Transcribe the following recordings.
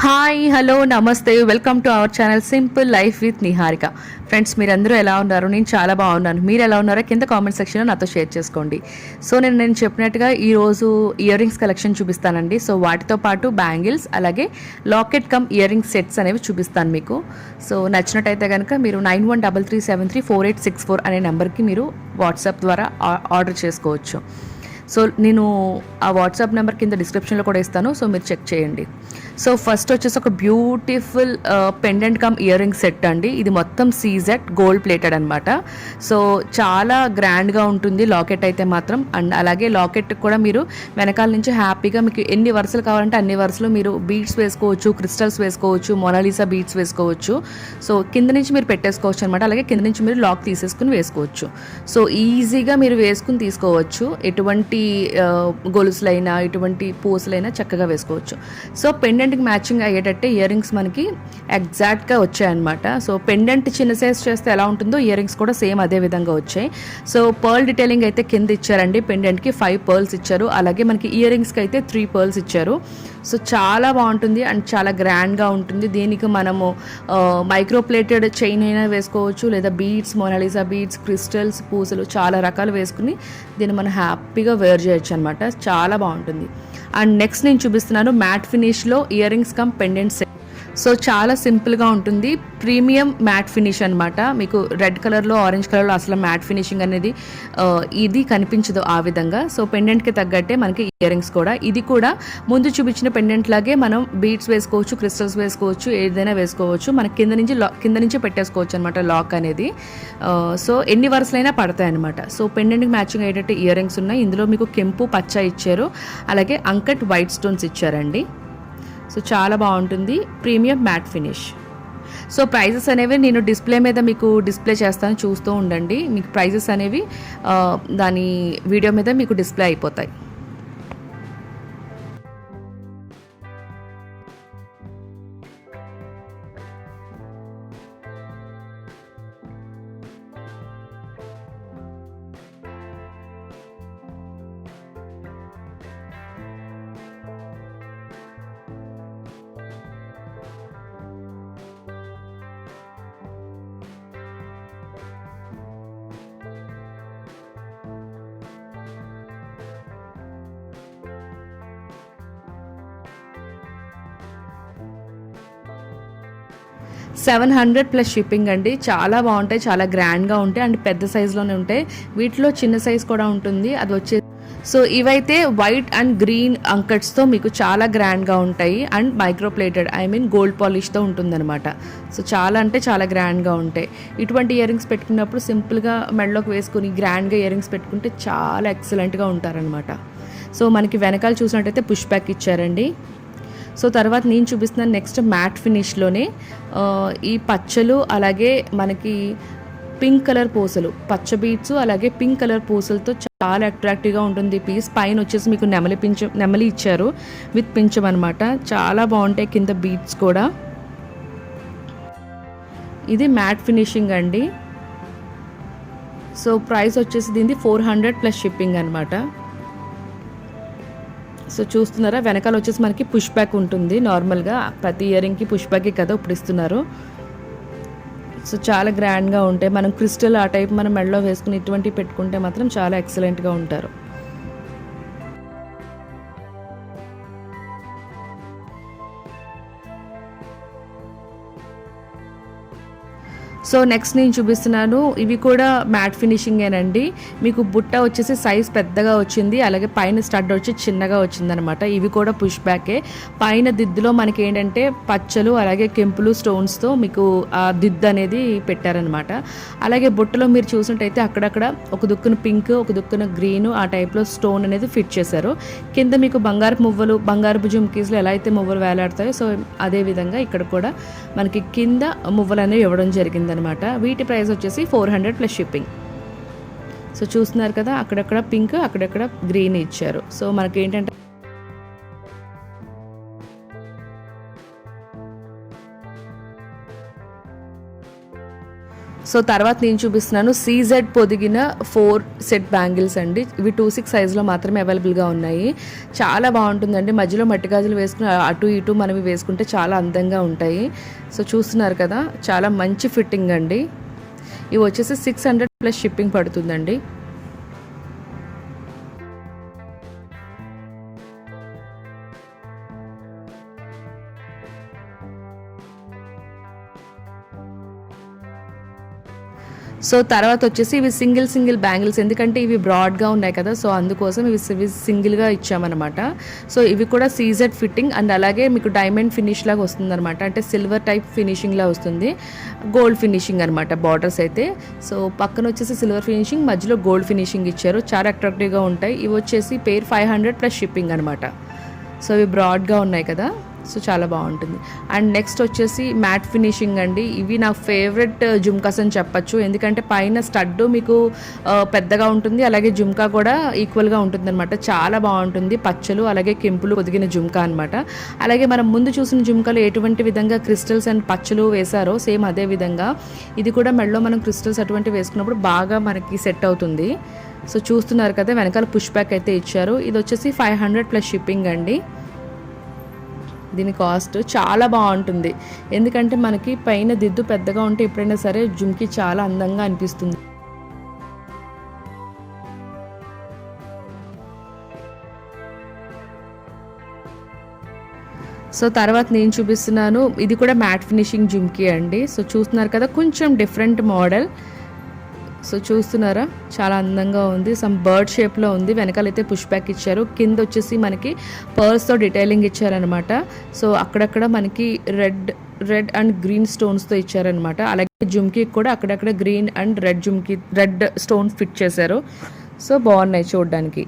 Hi hello నమస్తే welcome to our channel simple life with Niharika. Friends, మీరందరూ ఎలా ఉన్నారు? నేను చాలా బాగున్నాను. మీరు ఎలా ఉన్నారో కింద కామెంట్ సెక్షన్లో నాతో షేర్ చేసుకోండి. సో నేను చెప్పినట్టుగా ఈరోజు ఇయర్ రింగ్స్ కలెక్షన్ చూపిస్తానండి. సో వాటితో పాటు బ్యాంగిల్స్ అలాగే locket come ear rings sets అనేవి చూపిస్తాను మీకు. సో నచ్చినట్టయితే కనుక మీరు 9133734864 అనే నెంబర్కి మీరు వాట్సాప్ ద్వారా ఆర్డర్ చేసుకోవచ్చు. సో నేను ఆ వాట్సాప్ నెంబర్ కింద డిస్క్రిప్షన్లో కూడా ఇస్తాను, సో మీరు చెక్ చేయండి. సో ఫస్ట్ వచ్చేసి ఒక beautiful pendant come ear ring set అండి. ఇది మొత్తం సీజెడ్ గోల్డ్ ప్లేటెడ్ అనమాట. సో చాలా గ్రాండ్గా ఉంటుంది లాకెట్ అయితే మాత్రం. అండ్ అలాగే లాకెట్ కూడా మీరు వెనకాల నుంచి హ్యాపీగా మీకు ఎన్ని వరుసలు కావాలంటే అన్ని వరుసలు మీరు బీడ్స్ వేసుకోవచ్చు, క్రిస్టల్స్ వేసుకోవచ్చు, మొనాలిసా బీడ్స్ వేసుకోవచ్చు. సో కింద నుంచి మీరు పెట్టేసుకోవచ్చు అనమాట. అలాగే కింద నుంచి మీరు లాక్ తీసేసుకుని వేసుకోవచ్చు. సో ఈజీగా మీరు వేసుకుని తీసుకోవచ్చు. ఎటువంటి గొలుసులైనా ఎటువంటి పూసలైనా చక్కగా వేసుకోవచ్చు. సో పెండెంట్కి మ్యాచింగ్ అయ్యేటట్టే ఇయర్ రింగ్స్ మనకి ఎగ్జాక్ట్గా వచ్చాయన్నమాట. సో పెండెంట్ చిన్న సైజ్ చేస్తే ఎలా ఉంటుందో ఇయర్ రింగ్స్ కూడా సేమ్ అదే విధంగా వచ్చాయి. సో పర్ల్ డీటెయిలింగ్ అయితే కింద ఇచ్చారండి. పెండెంట్కి 5 పర్ల్స్ ఇచ్చారు. అలాగే మనకి ఇయర్ రింగ్స్కి అయితే 3 పర్ల్స్ ఇచ్చారు. సో చాలా బాగుంటుంది అండ్ చాలా గ్రాండ్గా ఉంటుంది. దీనికి మనము మైక్రోప్లేటెడ్ చైన్ అయినా వేసుకోవచ్చు, లేదా బీడ్స్, మొనాలిసా బీడ్స్, క్రిస్టల్స్, పూసలు చాలా రకాలు వేసుకుని దీన్ని మనం హ్యాపీగా వేర్ చేయొచ్చు అనమాట. చాలా బాగుంటుంది. అండ్ నెక్స్ట్ నేను చూపిస్తున్నాను మ్యాట్ ఫినిష్లో earrings cum pendant set. So చాలా సింపుల్గా ఉంటుంది. ప్రీమియం మ్యాట్ ఫినిష్ అనమాట. మీకు రెడ్ కలర్లో, ఆరెంజ్ కలర్లో అసలు మ్యాట్ ఫినిషింగ్ అనేది ఇది కనిపించదు ఆ విధంగా. సో పెండెంట్కి తగ్గట్టే మనకి ఇయర్ రింగ్స్ కూడా. ఇది కూడా ముందు చూపించిన పెండెంట్ లాగే మనం బీడ్స్ వేసుకోవచ్చు, క్రిస్టల్స్ వేసుకోవచ్చు, ఏదైనా వేసుకోవచ్చు. మనకి కింద నుంచి పెట్టేసుకోవచ్చు అనమాట లాక్ అనేది. సో ఎన్ని వరుసలైనా పడతాయి అనమాట. సో పెండెంట్కి మ్యాచింగ్ అయ్యేటట్టు ఇయర్ రింగ్స్ ఉన్నాయి. ఇందులో మీకు కెంపు పచ్చ ఇచ్చారు, అలాగే అంకట్ వైట్ స్టోన్స్ ఇచ్చారండి. సో చాలా బాగుంటుంది, premium matte finish. So prices అనేవి నేను డిస్ప్లే మీద మీకు డిస్ప్లే చేస్తాను, చూస్తూ ఉండండి. మీకు ప్రైజెస్ అనేవి దాని వీడియో మీద మీకు డిస్ప్లే అయిపోతాయి. $700+ షిప్పింగ్ అండి. చాలా బాగుంటాయి, చాలా గ్రాండ్గా ఉంటాయి అండ్ పెద్ద సైజులోనే ఉంటాయి. వీటిలో చిన్న సైజ్ కూడా ఉంటుంది, అది వచ్చే. సో ఇవైతే వైట్ అండ్ గ్రీన్ అంకట్స్తో మీకు చాలా గ్రాండ్గా ఉంటాయి అండ్ మైక్రోప్లేటెడ్ గోల్డ్ పాలిష్తో ఉంటుందన్నమాట. సో చాలా అంటే చాలా గ్రాండ్గా ఉంటాయి. ఇటువంటి ఇయర్ రింగ్స్ పెట్టుకున్నప్పుడు సింపుల్గా మెడలోకి వేసుకుని గ్రాండ్గా ఇయర్ రింగ్స్ పెట్టుకుంటే చాలా ఎక్సలెంట్గా ఉంటారనమాట. సో మనకి వెనకాల చూసినట్టయితే పుష్ బ్యాక్ ఇచ్చారండి. సో తర్వాత నేను చూపిస్తున్నాను నెక్స్ట్ మ్యాట్ ఫినిష్లోనే ఈ పచ్చలు, అలాగే మనకి పింక్ కలర్ పూసలు, పచ్చ బీడ్స్ అలాగే పింక్ కలర్ పూసలతో చాలా అట్రాక్టివ్గా ఉంటుంది పీస్. పైన వచ్చేసి మీకు నెమలి ఇచ్చారు విత్ పించం అనమాట. చాలా బాగుంటాయి కింద బీడ్స్ కూడా. ఇది మ్యాట్ ఫినిషింగ్ అండి. సో ప్రైస్ వచ్చేసి దీనిది $400+ షిప్పింగ్ అనమాట. సో చూస్తున్నారా, వెనకాల వచ్చేసి మనకి పుష్ బ్యాక్ ఉంటుంది. నార్మల్గా ప్రతి ఇయర్ రింగ్కి పుష్ బ్యాకే కదా ఇప్పుడు ఇస్తున్నారు. సో చాలా గ్రాండ్గా ఉంటాయి. మనం క్రిస్టల్ ఆ టైప్ మనం మెడలో వేసుకుని ఇటువంటివి పెట్టుకుంటే మాత్రం చాలా ఎక్సలెంట్గా ఉంటారు. సో నెక్స్ట్ నేను చూపిస్తున్నాను, ఇవి కూడా మ్యాట్ ఫినిషింగేనండి. మీకు బుట్ట వచ్చేసి సైజ్ పెద్దగా వచ్చింది, అలాగే పైన స్టడ్ వచ్చి చిన్నగా వచ్చిందనమాట. ఇవి కూడా పుష్ బ్యాకే. పైన దిద్దులో మనకి ఏంటంటే పచ్చలు అలాగే కెంపులు స్టోన్స్తో మీకు ఆ దిద్దు అనేది పెట్టారనమాట. అలాగే బుట్టలో మీరు చూసినట్టయితే అక్కడక్కడ ఒక దుక్కున పింక్, ఒక దుక్కున గ్రీన్ ఆ టైప్లో స్టోన్ అనేది ఫిట్ చేశారు. కింద మీకు బంగారపు మువ్వలు, బంగారపు జుమ్కీస్లో ఎలా అయితే మువ్వలు వేలాడతాయో సో అదేవిధంగా ఇక్కడ కూడా మనకి కింద మువ్వలు అనేవి ఇవ్వడం జరిగింది అనమాట. వీటి ప్రైస్ వచ్చేసి $400+ షిప్పింగ్. సో చూస్తున్నారు కదా, అక్కడక్కడ పింక్, అక్కడక్కడ గ్రీన్ ఇచ్చారు. సో మనకి ఏంటంటే సో తర్వాత నేను చూపిస్తున్నాను సీజెడ్ పొదిగిన 4 సెట్ బ్యాంగిల్స్ అండి. ఇవి 2/6 సైజులో మాత్రమే అవైలబుల్గా ఉన్నాయి. చాలా బాగుంటుందండి. మధ్యలో మట్టి గాజులు వేసుకుని అటు ఇటు మనవి వేసుకుంటే చాలా అందంగా ఉంటాయి. సో చూస్తున్నారు కదా, చాలా మంచి ఫిట్టింగ్ అండి. ఇవి వచ్చేసి 600 ప్లస్ షిప్పింగ్ పడుతుందండి. సో తర్వాత వచ్చేసి ఇవి సింగిల్ బ్యాంగిల్స్, ఎందుకంటే ఇవి బ్రాడ్గా ఉన్నాయి కదా, సో అందుకోసం ఇవి సింగిల్గా ఇచ్చామన్నమాట. సో ఇవి కూడా సీజెడ్ ఫిట్టింగ్ అండ్ అలాగే మీకు డైమండ్ ఫినిష్ లాగా వస్తుంది అనమాట. అంటే సిల్వర్ టైప్ ఫినిషింగ్లా వస్తుంది, గోల్డ్ ఫినిషింగ్ అనమాట బార్డర్స్ అయితే. సో పక్కన వచ్చేసి సిల్వర్ ఫినిషింగ్, మధ్యలో గోల్డ్ ఫినిషింగ్ ఇచ్చారు. చాలా అట్రాక్టివ్గా ఉంటాయి. ఇవి వచ్చేసి పేర్ 500 ప్లస్ షిప్పింగ్ అనమాట. సో ఇవి బ్రాడ్గా ఉన్నాయి కదా, సో చాలా బాగుంటుంది. అండ్ నెక్స్ట్ వచ్చేసి మ్యాట్ ఫినిషింగ్ అండి. ఇవి నా ఫేవరెట్ జుమ్కాస్ అని చెప్పచ్చు, ఎందుకంటే పైన స్టడ్ మీకు పెద్దగా ఉంటుంది, అలాగే జుమ్కా కూడా ఈక్వల్గా ఉంటుంది అనమాట. చాలా బాగుంటుంది. పచ్చలు అలాగే కెంపులు ఒదిగిన జుమ్కా అనమాట. అలాగే మనం ముందు చూసిన జుమ్కాలు ఎటువంటి విధంగా క్రిస్టల్స్ అండ్ పచ్చలు వేశారో సేమ్ అదే విధంగా ఇది కూడా మెడలో మనం క్రిస్టల్స్ అటువంటి వేసుకున్నప్పుడు బాగా మనకి సెట్ అవుతుంది. సో చూస్తున్నారు కదా, వెనకాల పుష్ బ్యాక్ అయితే ఇచ్చారు. ఇది వచ్చేసి 500 ప్లస్ షిప్పింగ్ అండి. దీని కాస్ట్ చాలా బాగుంటుంది, ఎందుకంటే మనకి పైన దిద్దు పెద్దగా ఉంటే ఎప్పుడైనా సరే జుమ్కి చాలా అందంగా అనిపిస్తుంది. సో తర్వాత నేను చూపిస్తున్నాను, ఇది కూడా మ్యాట్ ఫినిషింగ్ జుమ్కి అండి. సో చూస్తున్నారు కదా, కొంచెం డిఫరెంట్ మోడల్. సో చూస్తున్నారా, చాలా అందంగా ఉంది. సమ్ బర్డ్ షేప్లో ఉంది. వెనకాలైతే పుష్ బ్యాక్ ఇచ్చారు. కింద వచ్చేసి మనకి పర్ల్స్తో డీటెయిలింగ్ ఇచ్చారనమాట. సో అక్కడక్కడ మనకి రెడ్ అండ్ గ్రీన్ స్టోన్స్తో ఇచ్చారనమాట. అలాగే జుమ్కి కూడా అక్కడక్కడ green and red stones fit చేశారు. సో బాగున్నాయి చూడడానికి.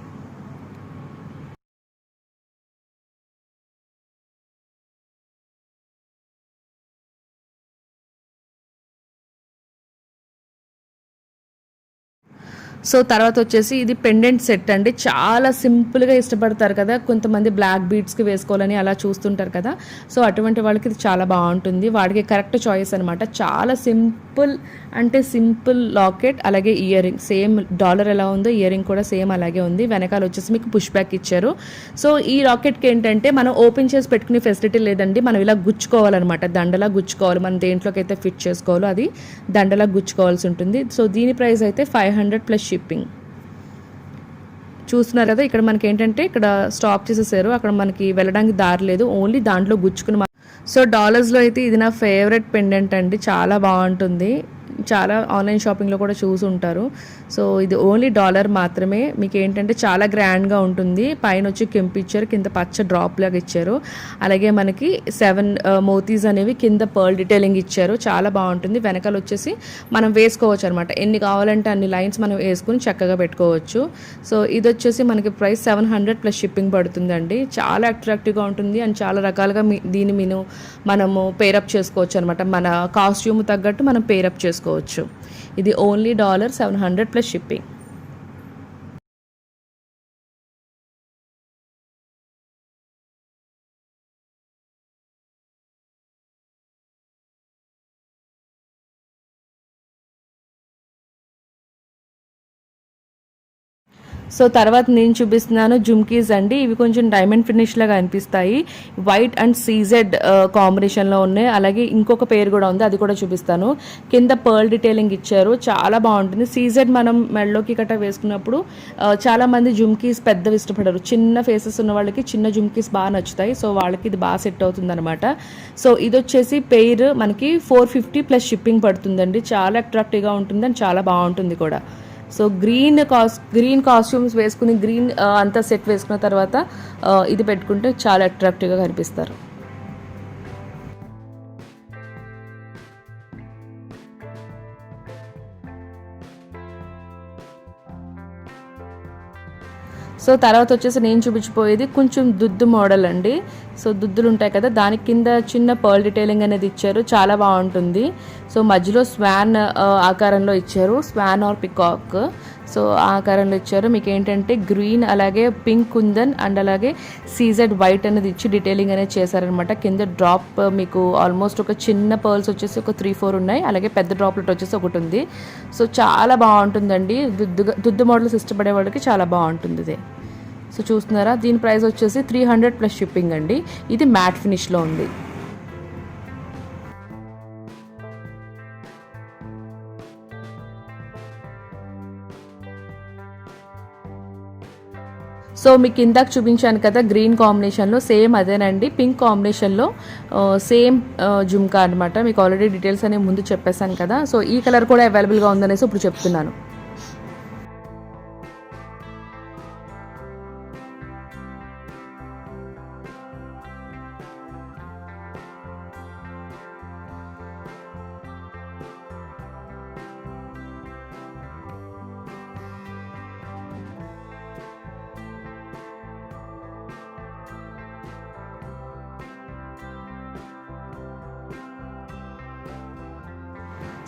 సో తర్వాత వచ్చేసి ఇది పెండెంట్ సెట్ అండి. చాలా సింపుల్గా ఇష్టపడతారు కదా కొంతమంది, బ్లాక్ బీడ్స్కి వేసుకోవాలని అలా చూస్తుంటారు కదా. సో అటువంటి వాళ్ళకి ఇది చాలా బాగుంటుంది. వాడికి కరెక్ట్ చాయిస్ అనమాట. చాలా సింపుల్ లాకెట్, అలాగే ఇయర్ రింగ్ సేమ్ డాలర్ ఎలా ఉందో ఇయర్ రింగ్ కూడా సేమ్ అలాగే ఉంది. వెనకాల వచ్చేసి మీకు పుష్ బ్యాక్ ఇచ్చారు. సో ఈ లాకెట్కి ఏంటంటే మనం ఓపెన్ చేసి పెట్టుకునే ఫెసిలిటీ లేదండి. మనం ఇలా గుచ్చుకోవాలన్నమాట, దండలా గుచ్చుకోవాలి. మనం దేంట్లోకి అయితే ఫిట్ చేసుకోవాలో అది దండలా గుచ్చుకోవాల్సి ఉంటుంది. సో దీని ప్రైస్ అయితే 500 ప్లస్ షిప్పింగ్. చూస్తున్నారు కదా, ఇక్కడ మనకి ఏంటంటే ఇక్కడ స్టాప్ చేసేసారు, అక్కడ మనకి వెళ్ళడానికి దారి లేదు, ఓన్లీ దాంట్లో గుచ్చుకుని. సో డాలర్స్లో అయితే ఇది నా ఫేవరెట్ పెండెంట్ అండి. చాలా బాగుంటుంది. చాలా ఆన్లైన్ షాపింగ్లో కూడా చూసి ఉంటారు. సో ఇది ఓన్లీ డాలర్ మాత్రమే. మీకు ఏంటంటే చాలా గ్రాండ్గా ఉంటుంది. పైన వచ్చి కెంపు ఇచ్చారు, కింద పచ్చ డ్రాప్ లాగా ఇచ్చారు. అలాగే మనకి 7 మోతీస్ అనేవి కింద పర్ల్ డీటెయిలింగ్ ఇచ్చారు. చాలా బాగుంటుంది. వెనకాల వచ్చేసి మనం వేసుకోవచ్చు అనమాట. ఎన్ని కావాలంటే అన్ని లైన్స్ మనం వేసుకుని చక్కగా పెట్టుకోవచ్చు. సో ఇది వచ్చేసి మనకి ప్రైస్ 700 ప్లస్ షిప్పింగ్ పడుతుందండి. చాలా అట్రాక్టివ్గా ఉంటుంది అండ్ చాలా రకాలుగా దీన్ని మనము పేరప్ చేసుకోవచ్చు అనమాట. మన కాస్ట్యూమ్ తగ్గట్టు మనం పేరప్ చేసుకోవచ్చు. ఇది ఓన్లీ $700 ప్లస్ షిప్పింగ్. సో తర్వాత నేను చూపిస్తున్నాను జుమ్కీస్ అండి. ఇవి కొంచెం డైమండ్ ఫినిష్ లాగా అనిపిస్తాయి. వైట్ అండ్ సీజెడ్ కాంబినేషన్లో ఉన్నాయి. అలాగే ఇంకొక పేరు కూడా ఉంది, అది కూడా చూపిస్తాను. కింద పర్ల్ డీటెయిలింగ్ ఇచ్చారు. చాలా బాగుంటుంది. సీజెడ్ మనం మెడలోకి కట్ట వేసుకున్నప్పుడు చాలామంది జుమ్కీస్ పెద్దవి ఇష్టపడరు. చిన్న ఫేసెస్ ఉన్న వాళ్ళకి చిన్న జుమ్కీస్ బాగా నచ్చుతాయి. సో వాళ్ళకి ఇది బాగా సెట్ అవుతుంది అనమాట. సో ఇది వచ్చేసి పెయిర్ మనకి 450 ప్లస్ షిప్పింగ్ పడుతుందండి. చాలా అట్రాక్టివ్గా ఉంటుంది అండ్ చాలా బాగుంటుంది కూడా. సో గ్రీన్ కాస్ట్యూమ్స్ వేసుకుని గ్రీన్ అంతా సెట్ వేసుకున్న తర్వాత ఇది పెట్టుకుంటే చాలా అట్రాక్టివ్గా కనిపిస్తారు. సో తర్వాత వచ్చేసి నేను చూపించిపోయేది కొంచెం దుద్దు మోడల్ అండి. సో దుద్దులు ఉంటాయి కదా, దాని కింద చిన్న పర్ల్ డీటెయిలింగ్ అనేది ఇచ్చారు. చాలా బాగుంటుంది. సో మధ్యలో స్వాన్ ఆకారంలో ఇచ్చారు, స్వాన్ ఆర్ పికాక్. సో ఆ ఆకారంలో ఇచ్చారు. మీకు ఏంటంటే గ్రీన్ అలాగే పింక్ కుందన్ అండ్ అలాగే సీజెడ్ వైట్ అనేది ఇచ్చి డీటెయిలింగ్ అనేది చేశారనమాట. కింద డ్రాప్ మీకు ఆల్మోస్ట్ ఒక చిన్న పర్ల్స్ వచ్చేసి ఒక 3-4 ఉన్నాయి, అలాగే పెద్ద డ్రాప్లెట్ వచ్చేసి ఒకటి ఉంది. సో చాలా బాగుంటుందండి, దుద్దు మోడల్స్ ఇష్టపడే వాళ్ళకి చాలా బాగుంటుంది ఇది. సో చూస్తున్నారా, దీని ప్రైస్ వచ్చేసి 300 ప్లస్ షిప్పింగ్ అండి. ఇది మ్యాట్ ఫినిష్లో ఉంది. సో మీకు ఇందాక చూపించాను కదా గ్రీన్ కాంబినేషన్లో, సేమ్ అదేనండి పింక్ కాంబినేషన్లో సేమ్ జుమ్కా అనమాట. మీకు ఆల్రెడీ డీటెయిల్స్ అనేవి ముందు చెప్పేశాను కదా. సో ఈ కలర్ కూడా అవైలబుల్గా ఉందనేసి ఇప్పుడు చెప్తున్నాను.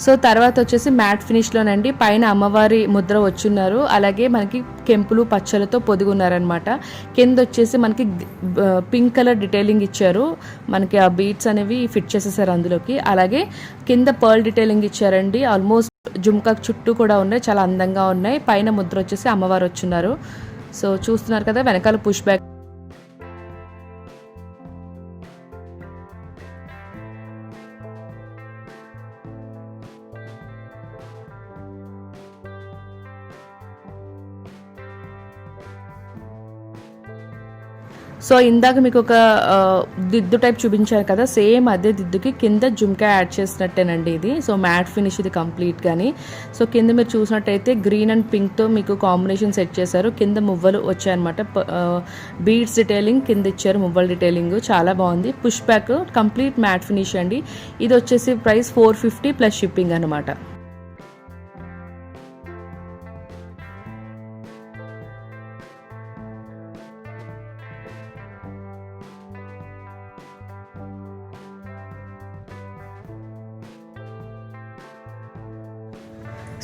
సో తర్వాత వచ్చేసి మ్యాట్ ఫినిష్లోనండి, పైన అమ్మవారి ముద్ర వచ్చున్నారు, అలాగే మనకి కెంపులు పచ్చలతో పొదిగున్నారనమాట. కింద వచ్చేసి మనకి పింక్ కలర్ డీటెయిలింగ్ ఇచ్చారు, మనకి ఆ బీట్స్ అనేవి ఫిట్ చేసేసారు అందులోకి. అలాగే కింద పర్ల్ డీటెయిలింగ్ ఇచ్చారండి, ఆల్మోస్ట్ జుమ్కా చుట్టూ కూడా ఉన్నాయి, చాలా అందంగా ఉన్నాయి. పైన ముద్ర వచ్చేసి అమ్మవారు వచ్చున్నారు. సో చూస్తున్నారు కదా, వెనకాల పుష్ బ్యాక్. సో ఇందాక మీకు ఒక దిద్దు టైప్ చూపించారు కదా, సేమ్ అదే దిద్దుకి కింద జుమ్కా యాడ్ చేసినట్టేనండి ఇది. సో మ్యాట్ ఫినిష్ ఇది కంప్లీట్ కానీ. సో కింద మీరు చూసినట్టయితే గ్రీన్ అండ్ పింక్తో మీకు కాంబినేషన్ సెట్ చేశారు. కింద మువ్వలు వచ్చాయన్నమాట, బీడ్స్ డీటెయిలింగ్ కింద ఇచ్చారు, మువ్వల డీటెయిలింగ్ చాలా బాగుంది. Push back complete mat finish అండి. ఇది వచ్చేసి ప్రైస్ 450 ప్లస్ షిప్పింగ్ అనమాట.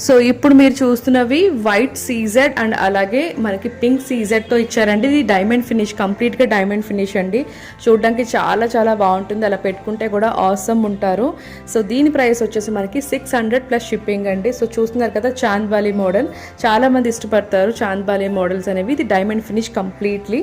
సో ఇప్పుడు మీరు చూస్తున్నవి వైట్ సీజెడ్ అండ్ అలాగే మనకి పింక్ సీజెడ్తో ఇచ్చారండి. ఇది డైమండ్ ఫినిష్, కంప్లీట్గా డైమండ్ ఫినిష్ అండి. చూడడానికి చాలా చాలా బాగుంటుంది, అలా పెట్టుకుంటే కూడా ఆసమ్ ఉంటారు. సో దీని ప్రైస్ వచ్చేసి మనకి 600 ప్లస్ షిప్పింగ్ అండి. సో చూస్తున్నారు కదా, చాంద్బాలి మోడల్ చాలామంది ఇష్టపడతారు చాంద్బాలి మోడల్స్ అనేవి. ఇది డైమండ్ ఫినిష్ కంప్లీట్లీ.